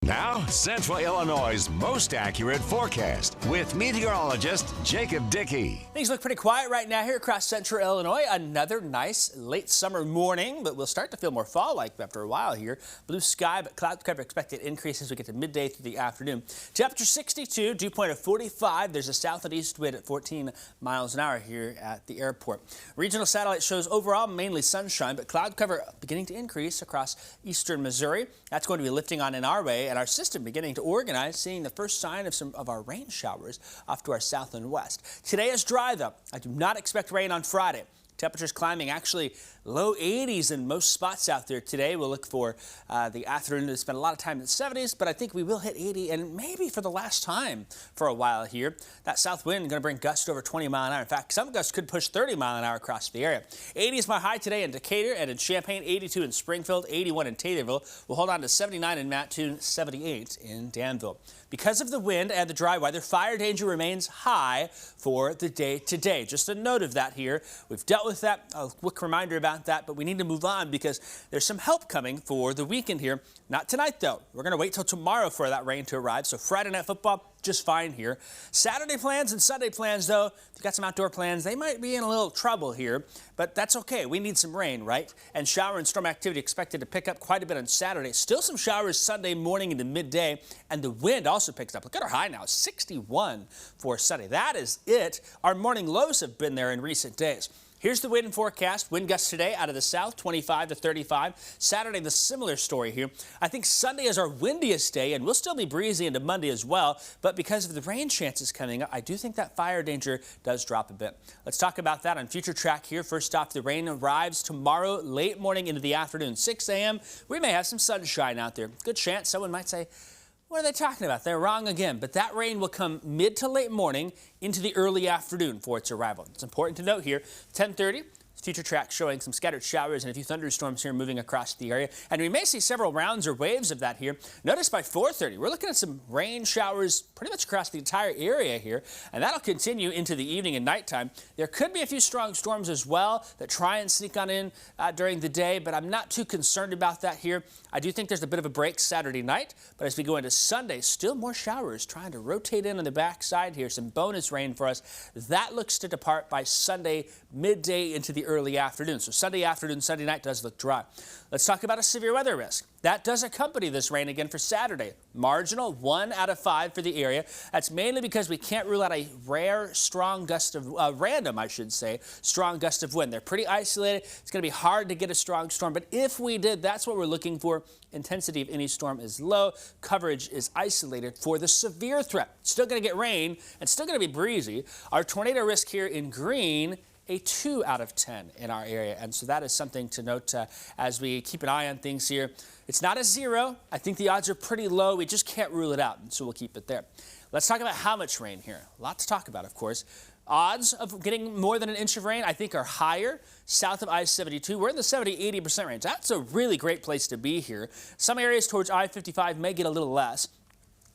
Now, Central Illinois' most accurate forecast with meteorologist Jacob Dickey. Things look pretty quiet right now here across Central Illinois. Another nice late summer morning, but we'll start to feel more fall-like after a while here. Blue sky, but cloud cover expected increase as we get to midday through the afternoon. Temperature 62, dew point of 45. There's a south and east wind at 14 miles an hour here at the airport. Regional satellite shows overall mainly sunshine, but cloud cover beginning to increase across eastern Missouri. That's going to be lifting on in our way, and our system beginning to organize, seeing the first sign of some of our rain showers off to our south and west. Today is dry, though. I do not expect rain on Friday. Temperatures climbing, actually low 80s in most spots out there today. We'll look for the afternoon to spend a lot of time in the 70s, but I think we will hit 80 and maybe for the last time for a while here. That south wind going to bring gusts over 20 mile an hour. In fact, some gusts could push 30 mile an hour across the area. 80 is my high today in Decatur and in Champaign, 82 in Springfield, 81 in Taylorville. We'll hold on to 79 in Mattoon, 78 in Danville. Because of the wind and the dry weather, fire danger remains high for the day today. Just a note of that here. We've dealt with that, a quick reminder about that, but we need to move on because there's some help coming for the weekend here. Not tonight, though. We're going to wait till tomorrow for that rain to arrive. So Friday night football, just fine here. Saturday plans and Sunday plans, though, if you've got some outdoor plans, they might be in a little trouble here, but that's okay. We need some rain, right? And shower and storm activity expected to pick up quite a bit on Saturday. Still some showers Sunday morning into midday, and the wind also picks up. Look at our high now, 61 for Sunday. That is it. Our morning lows have been there in recent days. Here's the wind forecast. Wind gusts today out of the south, 25 to 35. Saturday, the similar story here. I think Sunday is our windiest day, and we'll still be breezy into Monday as well. But because of the rain chances coming up, I do think that fire danger does drop a bit. Let's talk about that on Future Track here. First off, the rain arrives tomorrow, late morning into the afternoon, 6 a.m. We may have some sunshine out there. Good chance someone might say, what are they talking about? They're wrong again. But that rain will come mid to late morning into the early afternoon for its arrival. It's important to note here, 10:30. Future Track showing some scattered showers and a few thunderstorms here moving across the area. And we may see several rounds or waves of that here. Notice by 4:30, we're looking at some rain showers pretty much across the entire area here. And that'll continue into the evening and nighttime. There could be a few strong storms as well that try and sneak on in during the day, but I'm not too concerned about that here. I do think there's a bit of a break Saturday night, but as we go into Sunday, still more showers trying to rotate in on the backside here. Some bonus rain for us. That looks to depart by Sunday midday into the early afternoon. So Sunday afternoon, Sunday night does look dry. Let's talk about a severe weather risk. That does accompany this rain again for Saturday. Marginal, 1 out of 5 for the area. That's mainly because we can't rule out a rare, strong gust of, random, I should say, strong gust of wind. They're pretty isolated. It's going to be hard to get a strong storm, but if we did, that's what we're looking for. Intensity of any storm is low. Coverage is isolated for the severe threat. Still going to get rain and still going to be breezy. Our tornado risk here in green, a 2 out of 10 in our area. And so that is something to note as we keep an eye on things here. It's not a 0. I think the odds are pretty low. We just can't rule it out, and so we'll keep it there. Let's talk about how much rain here. A lot to talk about, of course. Odds of getting more than an inch of rain, I think, are higher south of I-72. We're in the 70-80% range. That's a really great place to be here. Some areas towards I-55 may get a little less.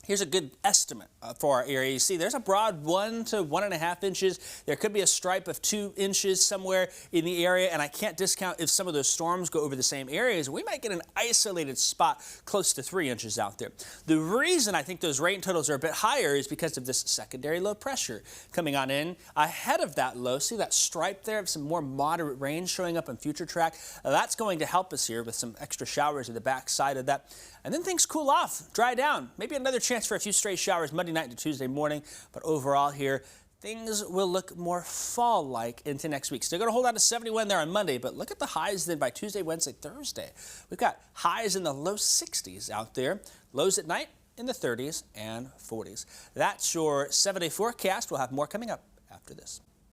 Here's a good estimate for our area. You see, there's a broad 1 to 1.5 inches. There could be a stripe of 2 inches somewhere in the area, and I can't discount if some of those storms go over the same areas. We might get an isolated spot close to 3 inches out there. The reason I think those rain totals are a bit higher is because of this secondary low pressure coming on in ahead of that low. See that stripe there of some more moderate rain showing up on Future Track? That's going to help us here with some extra showers at the back side of that. And then things cool off, dry down. Maybe another chance for a few stray showers Monday night to Tuesday morning. But overall here, things will look more fall-like into next week. Still going to hold on to 71 there on Monday, but look at the highs then by Tuesday, Wednesday, Thursday. We've got highs in the low 60s out there. Lows at night in the 30s and 40s. That's your 7-day forecast. We'll have more coming up after this.